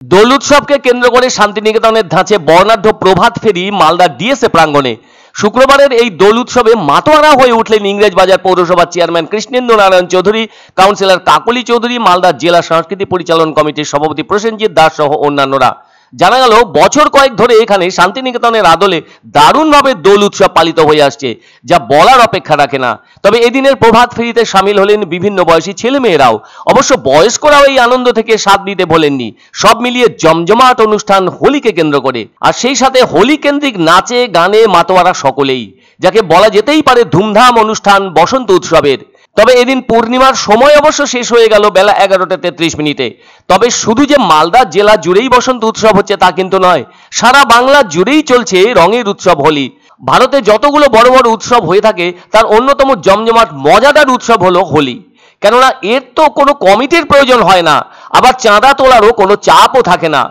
দোল উৎসবকে কেন্দ্র করে শান্তিনিকেতনের ধাঁচে বর্ণাঢ্য প্রভাত ফেরি মালদার ডিএসএ প্রাঙ্গণে। শুক্রবারের এই দোল উৎসবে মাতোয়ারা হয়ে উঠলেন ইংরেজবাজার পৌরসভার চেয়ারম্যান কৃষ্ণেন্দু নারায়ণ চৌধুরী, কাউন্সিলর কাকলি চৌধুরী, মালদার জেলা সংস্কৃতি পরিচালন কমিটির সভাপতি প্রসেনজিৎ দাস সহ অন্যান্যরা। জানা গেল বছর কয়েক ধরে এখানে শান্তিনিকেতনের আদলে দারুণভাবে দোল উৎসব পালিত হয়ে আসছে, যা বলার অপেক্ষা রাখে না। তবে এদিনের প্রভাত ফেরিতে সামিল হলেন বিভিন্ন বয়সী ছেলেমেয়েরাও। অবশ্য বয়স্করাও এই আনন্দ থেকে স্বাদ নিতে ভোলেননি। সব মিলিয়ে জমজমাট অনুষ্ঠান হোলিকে কেন্দ্র করে, আর সেই সাথে হোলি কেন্দ্রিক নাচে গানে মাতোয়ারা সকলেই, যাকে বলা যেতেই পারে ধুমধাম অনুষ্ঠান বসন্ত উৎসবের। তবে এদিন পূর্ণিমার সময় অবশ্য শেষ হয়ে গেল বেলা 11:33। তবে শুধু যে মালদা জেলা জুড়েই বসন্ত উৎসব হচ্ছে তা কিন্তু নয়, সারা বাংলা জুড়েই চলছে রঙের উৎসব হোলি। ভারতে যতগুলো বড় বড় উৎসব হয়ে থাকে তার অন্যতম জমজমাট মজাদার উৎসব হলো হোলি। কেননা এর তো কোনো কমিটির প্রয়োজন হয় না, আবার চাঁদা তোলারও কোনো চাপও থাকে না,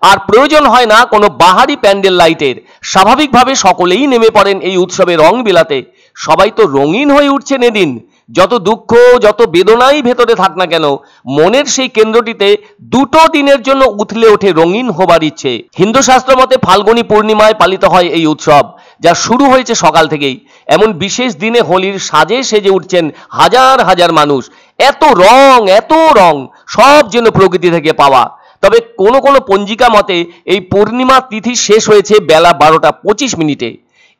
আর প্রয়োজন হয় না কোনো বাহারি প্যান্ডেল লাইটের। স্বাভাবিকভাবে সকলেই নেমে পড়েন এই উৎসবে রং বিলাতে। সবাই তো রঙিন হয়ে উঠছেন এদিন। যত দুঃখ যত বেদনাই ভেতরে থাক না কেন, মনের সেই কেন্দ্রটিতে দুটো দিনের জন্য উথলে ওঠে রঙিন হবার ইচ্ছে। হিন্দু শাস্ত্র মতে ফাল্গুনী পূর্ণিমায় পালিত হয় এই উৎসব, যা শুরু হয়েছে সকাল থেকেই। এমন বিশেষ দিনে হোলির সাজে সেজে উঠছেন হাজার হাজার মানুষ। এত রং সব যেন প্রকৃতি থেকে পাওয়া। তবে কোনো কোনো পঞ্জিকা মতে এই পূর্ণিমা তিথি শেষ হয়েছে বেলা 12:25।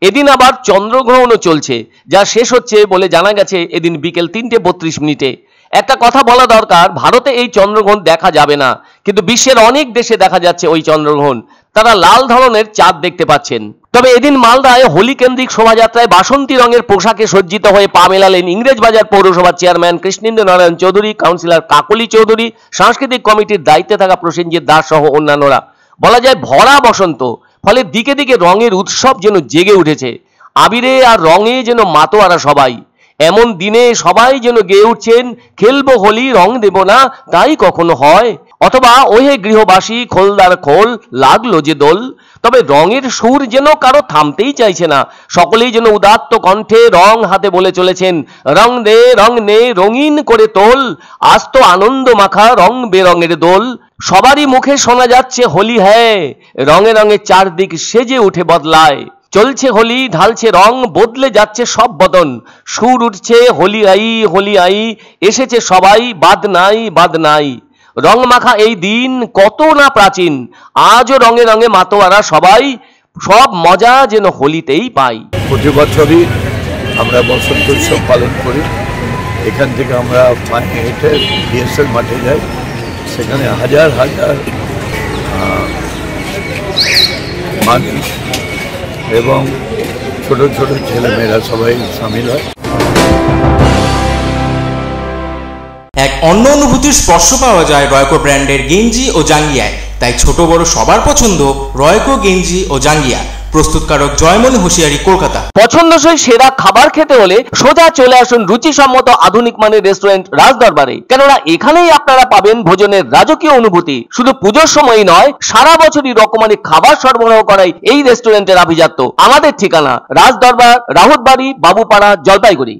এদিন আবার চন্দ্রগ্রহণও চলছে, যা শেষ হচ্ছে বলে জানা গেছে এদিন বিকেল 3:32। একটা কথা বলা দরকার, ভারতে এই চন্দ্রগ্রহণ দেখা যাবে না, কিন্তু বিশ্বের অনেক দেশে দেখা যাচ্ছে ওই চন্দ্রগ্রহণ। তারা লাল ধরনের চাঁদ দেখতে পাচ্ছেন। তবে এদিন মালদায় হোলি কেন্দ্রিক শোভাযাত্রায় বাসন্তী রঙের পোশাকে সজ্জিত হয়ে পা মেলালেন ইংরেজবাজার পৌরসভার চেয়ারম্যান কৃষ্ণেন্দু নারায়ণ চৌধুরী, কাউন্সিলর কাকলি চৌধুরী, সাংস্কৃতিক কমিটির দায়িত্বে থাকা প্রসেনজিৎ দাস সহ অন্যান্যরা। বলা যায় ভরা বসন্ত, ফলে দিকে দিকে রঙের উৎসব যেন জেগে উঠেছে। আবিরে আর রঙে যেন মাতোয়ারা সবাই। এমন দিনে সবাই যেন গেয়ে উঠছেন, খেলবো হোলি রং দেব না তাই কখনো হয়, অথবা ওহে গৃহবাসী খোলদার খোল লাগলো যে দোল। তবে রঙের সুর যেন কারো থামতেই চাইছে না। সকলেই যেন উদাত্ত কণ্ঠে রং হাতে বলে চলেছেন, রং দে রং নে রঙিন করে তোল, আজ তো আনন্দ মাখা রং বেরঙের দোল। সবারই মুখে শোনা যাচ্ছে হোলি হ্যাঁ, রঙে রঙে চারদিক সেজে উঠে বদলায়। চলছে হোলি ঢালছে রং, বদলে যাচ্ছে সব বদন। সুর উঠছে হোলি আই, এসেছে সবাই বাদ নাই। রং মাখা এই দিন কত না প্রাচীন, আজও রঙে রঙে মাতোয়ারা সবাই, সব মজা যেন হোলিতেই পাই। প্রতি বছরই আমরা বসন্ত উৎসব পালন করি। এখান থেকে আমরা পায়ে হেঁটে ডিএসএল মাঠে যাই, সেখানে হাজার হাজার মানুষ এবং ছোট ছোট ছেলেমেয়েরা সবাই সামিল হয়। এক অন্য অনুভূতির স্পর্শ পাওয়া যায় রয়কো ব্র্যান্ডের গেঞ্জি ও জাঙ্গিয়ায়। তাই ছোট বড় সবার পছন্দ রয়কো গেঞ্জি ও জাঙ্গিয়া। প্রস্তুতকারক জয়মনি হোশিয়ারি, কলকাতা। পছন্দসই সেরা খাবার খেতে হলে সোজা চলে আসুন রুচিসম্মত আধুনিক মানের রেস্টুরেন্ট রাজদরবারে। কেননা এখানেই আপনারা পাবেন ভোজনের রাজকীয় অনুভূতি। শুধু পুজোর সময়ই নয়, সারা বছরই রকমারি খাবার সরবরাহ করাই এই রেস্টুরেন্টের আভিজাত্য। আমাদের ঠিকানা রাজদরবার, রাহুতবাড়ি, বাবুপাড়া, জলপাইগুড়ি।